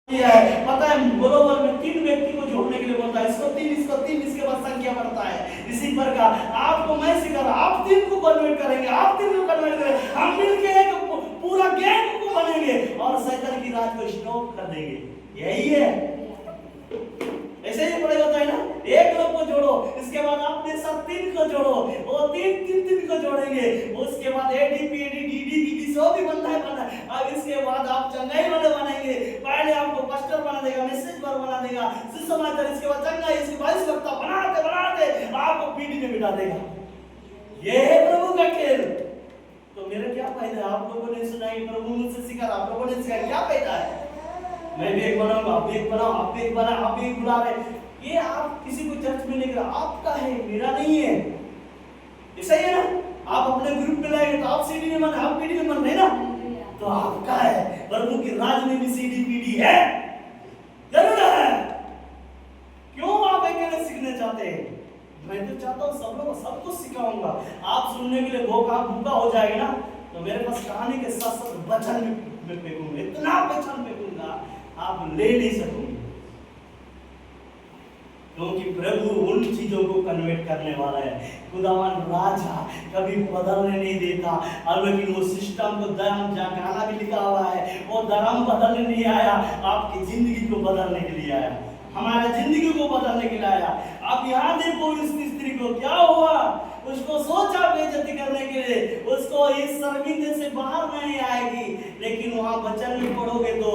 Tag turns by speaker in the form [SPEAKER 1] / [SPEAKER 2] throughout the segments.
[SPEAKER 1] दिया है। पता है ग्लोबल में 3 व्यक्ति को जोड़ने के लिए बोलता है, इसको 3 इसको 3, इसके बाद संख्या बढ़ता है। इसी प्रकार आपको मैं सिखा रहा, आप 3 को कन्वर्ट करेंगे, आप 3 को कन्वर्ट करेंगे, हम मिलके एक पूरा गैंग को बनेंगे और शैतान की राज को स्टॉप कर देंगे। यही है, ऐसे ही पढ़ाई होता है ना। एक लोग को जोड़ो, इसके बाद अपने साथ 3 को जोड़ो, वो 3 को जोड़ेंगे, उसके बाद एडीपी डीडी सब भी बनता है। अब इसके बाद आप चंगाई वाले बनेंगे। पहले आपको पास्टर बना देगा, मैसेज पर बना देगा, सुसमाचार, इसके बाद चंगाई, इसके बाद वक्ता बनाते बनाते आपको पीढ़ी में बिठा देगा। ये है प्रभु का खेल। तो मेरा क्या फायदा है? आप लोगों ने सुना है, प्रभु मुझसे सीखा, आप लोगों ने सीखा, क्या फायदा है? मैं भी एक बनाऊंगा, आप भी एक बनाओ, आप भी एक बना, आप भी एक बुला रहे। ये आप किसी को चर्च में लेकर, आपका है, मेरा नहीं है। ऐसा ही है ना, आप अपने ग्रुप में लाएंगे तो आप सीडी में बन, आप पीडी में बन रहे ना, तो आपका है। प्रभु की राज में भी सीडी पीडी है, जरूर है। क्यों आप अकेले सीखने चाहते हैं? मैं तो चाहता हूँ सब लोग सब कुछ सिखाऊंगा। आप सुनने के लिए भूखा हो जाएगा ना, तो मेरे पास कहानी के साथ साथ वचन में फेंकूंगा, इतना वचन फेंकूंगा आप ले नहीं सकोगे। क्योंकि प्रभु उन चीजों को कन्वर्ट करने वाला है। खुदावन राजा कभी बदलने नहीं देता। और लेकिन वो सिस्टम को धर्म, जहाँ गाना भी लिखा हुआ है, वो धर्म बदलने नहीं आया, आपकी जिंदगी को बदलने के लिए आया, हमारे जिंदगी को बदलने के लिए आया। आप यहाँ देखो इस स्त्री को क्या हुआ, उसको सोचा बेइज्जती करने के लिए, उसको इस शर्मिंदे से बाहर नहीं आएगी। लेकिन वहां वचन में पढ़ोगे तो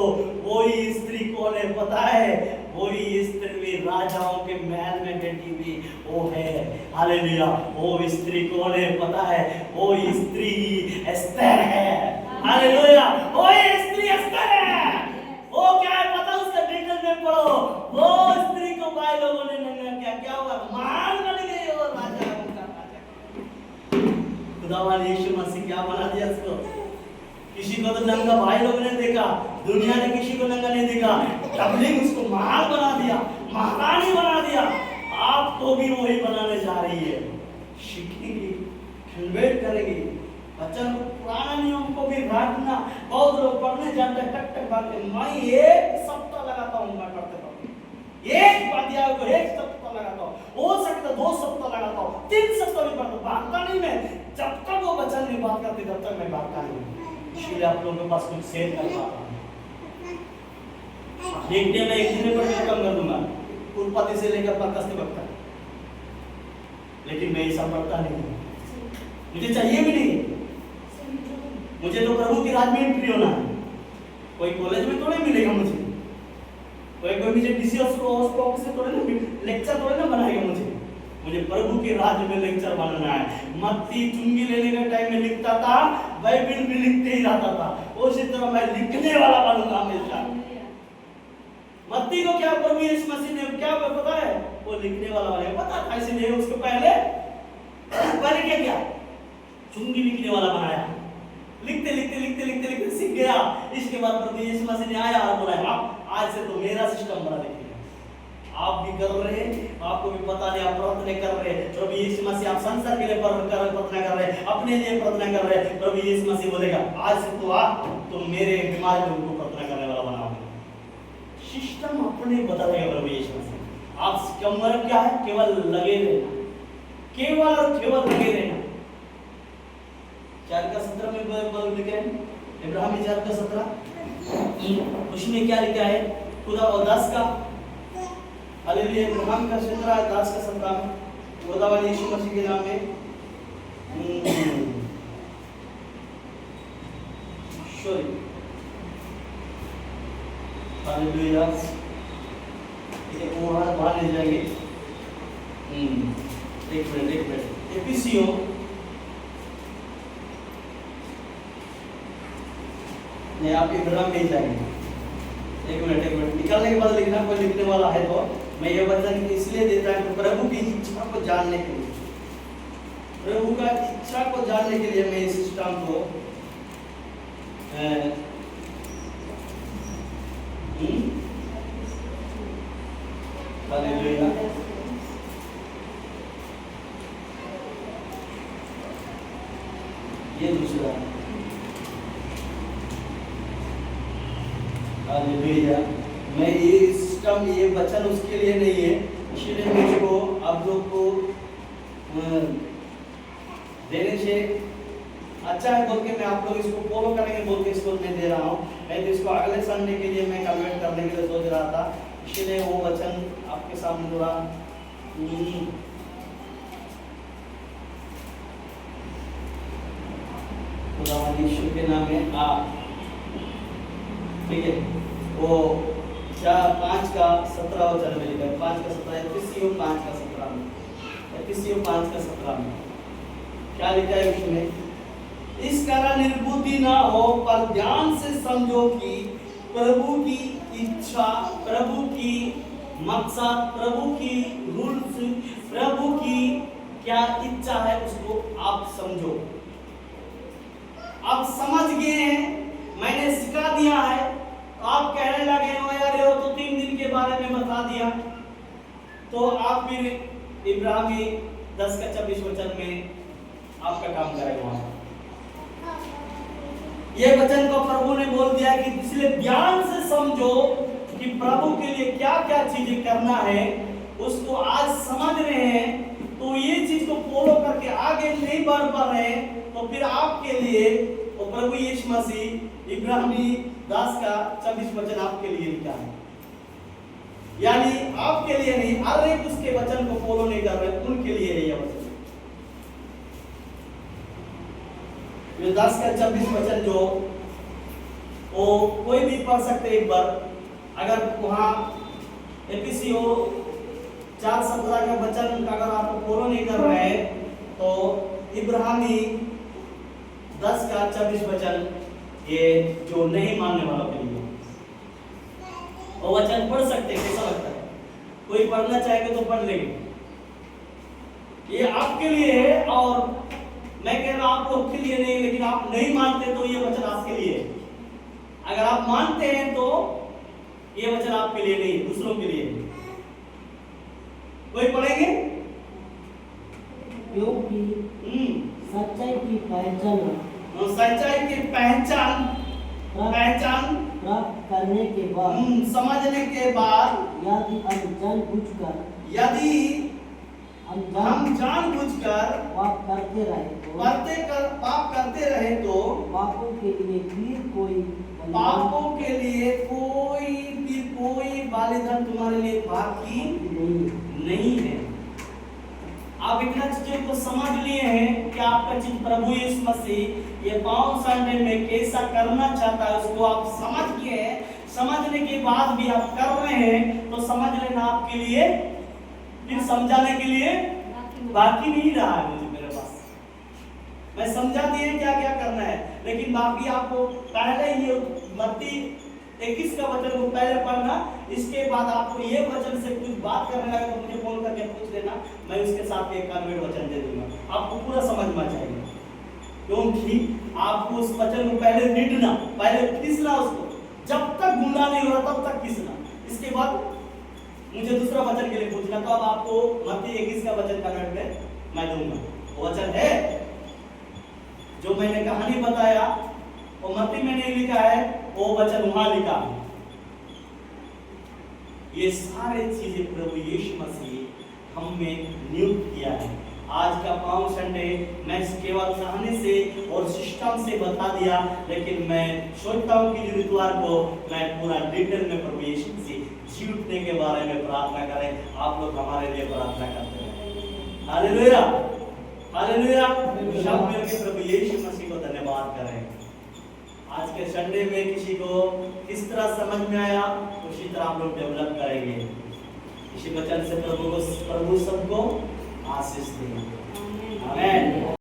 [SPEAKER 1] वही स्त्री कौन है पता है? वही स्त्री राजाओं के महल में बैठी हुई वो है। हालेलुया। वो स्त्री कौन है पता है? वो स्त्री एस्तर है। हालेलुया। वो स्त्री एस्तर है। वो क्या है पता? उसका डिटेल में पढ़ो। वो स्त्री को भाई लोगों ने क्या हुआ? महान बन गई और राजा का राजा। खुदावन यीशु मसीह क्या बना दिया उसको? किसी को तो नंगा भाई लोगों ने देखा, दुनिया ने किसी को नंगा नहीं देखा, तबलीग उसको महान बना दिया, महारानी बना दिया। आपको भी वही बनाने जा रही है। सीखेंगे, कन्वर्ट करेंगे, वचन पुराना नियम को भी रखना। बहुत लोग पढ़ने जाते हैं, टक टक भागते। मैं एक सप्ताह लगाता हूँ मैं पढ़ते पढ़ते, एक अध्याय को एक सप्ताह लगाता हूँ, हो सकता 2 सप्ताह लगाता हूँ, 3 सप्ताह भी पढ़ता हूँ। भागता नहीं मैं, जब तक वो वचन में बात करते तब तक मैं भागता नहीं। इसलिए आप लोगों के पास कुछ शेयर कर पाता हूँ। एक दिन में एक दिन में कम कर दूंगा, उत्पत्ति से लेकर प्रकाश तक। लेकिन मैं ऐसा पढ़ता नहीं, मुझे चाहिए भी नहीं। मुझे तो प्रभु की राज में एंट्री होना है। कोई कॉलेज में थोड़े मिलेगा मुझे, कोई मुझे किसी ऑफिस से थोड़े ना लेक्चर थोड़े ना बनाएगा मुझे प्रभु के राज में लेक्चर बनना है। मत्ती चुंगी लेने के टाइम में लिखता था, बाइबल भी लिखते ही रहता था। उसी तरह मैं लिखने वाला बनूंगा हमेशा। मत्ती को क्या प्रभु यीशु मसीह ने क्या पता है? वो लिखने वाला बनेगा। पता था, इसलिए उसको पहले क्या किया? चुंगी लिखने वाला बनाया। लिखते लिखते लिखते लिखते लिखते सीख गया। इसके बाद प्रभु यीशु मसीह ने आया और बोला, आप आज से तो मेरा सिस्टम बना देखिए। आप भी कर रहे हैं, आपको भी पता नहीं, आप प्रार्थना कर रहे हैं। प्रभु यीशु मसीह आप संसार के लिए प्रार्थना कर रहे हैं, अपने लिए प्रार्थना कर रहे हैं। प्रभु यीशु मसीह बोलेगा, आज से तो आप तो मेरे बीमार लोगों को प्रार्थना करने वाला बनाओगे। सिस्टम अपने बदलेगा प्रभु यीशु मसीह। आप कमर क्या है? केवल लगे रहना, केवल और केवल लगे रहना। 4:17 में लिखा है, इब्राहिम 4:17, उसमें क्या लिखा है? खुदा और 10 का हालेलुया। इब्राहिम का 17 10 का 17 खुदावन यीशु मसीह के नाम में सॉरी हालेलुया। ये वहां बाहर ले जाएंगे। एक मिनट एफिसियों नहीं, आप इब्राहिम में जाएंगे। एक मिनट निकालने के बाद लिखना, कोई लिखने वाला है तो मैं ये वचन इसलिए देता हूं कि प्रभु की इच्छा को जानने के लिए, प्रभु का इच्छा को जानने के लिए मैं इस सिस्टम को हालेलुया। ये दूसरा हालेलुया। मैं ये सिस्टम, ये वचन उसके लिए नहीं है, इसलिए मैं इसको आप लोग को देने से अच्छा है बोल के मैं आप लोग इसको फॉलो करेंगे बोल के इसको मैं दे रहा हूँ। मैं तो इसको अगले संडे के लिए मैं कन्वर्ट करने के लिए सोच रहा था, इसलिए वो वचन आपके सामने थोड़ा यीशु के नाम में ठीक है। वो 5 का 17 वचन में लिखा है, 5 का 17, एफिसियों 5 का 17 में, एफिसियों 5 का 17 में क्या लिखा है उसमें? इस कारण निर्बुद्धि ना हो, पर ध्यान से समझो कि प्रभु की इच्छा, प्रभु की मकसद, प्रभु की रूल्स, प्रभु की क्या इच्छा है उसको आप समझो। आप समझ गए हैं, मैंने सिखा दिया है, तो आप कहने लगे हो यार ये तो 3 दिन के बारे में बता दिया, तो आप फिर इब्राहिमी 10 का 26 वचन में आपका काम करेगा वहां। ये वचन को प्रभु ने बोल दिया कि इसलिए ध्यान से समझो कि प्रभु के लिए क्या क्या चीजें करना है, उसको आज समझ रहे हैं, तो ये चीज को फॉलो करके आगे नहीं बढ़ पा रहे हैं, तो फिर आपके लिए वो प्रभु यीशु मसीह इब्राहिमी 10 का 26 वचन आपके लिए लिखा है। यानी आपके लिए नहीं, हर एक उसके वचन को फॉलो नहीं कर रहे उनके लिए है यह वचन। ये 10 का 26 वचन जो वो कोई भी पढ़ सकते एक बार, अगर वहां एफिसियों 4:17 का वचन अगर आप फॉलो नहीं कर रहे हैं, तो इब्राहिमी 10 का 26 वचन ये जो नहीं मानने वालों के लिए वो वचन पढ़ सकते हैं। कैसा लगता है? कोई पढ़ना चाहेगा तो पढ़ लेंगे, ये आपके लिए है, और मैं कह रहा हूं आप लोग के लिए नहीं, लेकिन आप नहीं मानते तो ये वचन आपके लिए है। अगर आप मानते हैं तो ये वचन आपके लिए नहीं, दूसरों के लिए है। कोई पढ़ेंगे?
[SPEAKER 2] क्योंकि सच्चाई की पहचान,
[SPEAKER 1] सच्चाई की पहचान
[SPEAKER 2] प्राप्त करने के बाद,
[SPEAKER 1] समझने के बाद,
[SPEAKER 2] यदि हम जानबूझकर पाप करते रहे तो पापों के लिए फिर कोई बलिदान तुम्हारे लिए बाकी
[SPEAKER 1] नहीं है। आप इतना चीजों को समझ लिए हैं कि आपका चीज प्रभु यीशु मसीह ये पाउंड संडे में कैसा करना चाहता है उसको आप समझ गए हैं। समझने के बाद भी आप कर रहे हैं तो समझ लेना आपके लिए फिर समझाने के लिए बाकी नहीं रहा है। मुझे मेरे पास मैं समझा दिए क्या क्या करना है, लेकिन बाकी आपको पहले ये मत्ती 21 का वचन को पहले पढ़ना, इसके बाद आपको ये वचन से कुछ बात करने लगे तो मुझे फोन करके पूछ लेना, मैं उसके साथ एक कन्वर्ट वचन दे दूंगा। आपको पूरा समझना चाहिए, क्योंकि आपको उस वचन को पहले रीडना, पहले खींचना उसको, जब तक गुंडा नहीं हो रहा तब तक खींचना, इसके बाद मुझे दूसरा वचन के लिए पूछना। तो अब आपको मत्ती 21 का वचन कन्वर्ट में मैं दूंगा। वो वचन है जो मैंने कहानी बताया, वो मत्ती में नहीं लिखा है, वो वचन वहां लिखा है। ये सारे चीजें प्रभु यीशु मसीह हमें नियुक्त किया है। आज का पाउंड संडे मैं केवल कहानी से और सिस्टम से बता दिया, लेकिन मैं सोचता हूँ कि इतवार को मैं पूरा डिटेल में प्रभु यीशु मसीह जी उठने के बारे में प्रार्थना करें। आप लोग हमारे लिए प्रार्थना करते हैं। Hallelujah, hallelujah. सब मिलकर प्रभु यीशु मसीह को धन्यवाद करें। आज के संडे में किसी को किस तरह समझ में आया उसी तरह आप लोग डेवलप करेंगे। इसी वचन से प्रभु सबको आशीष दें। आमीन।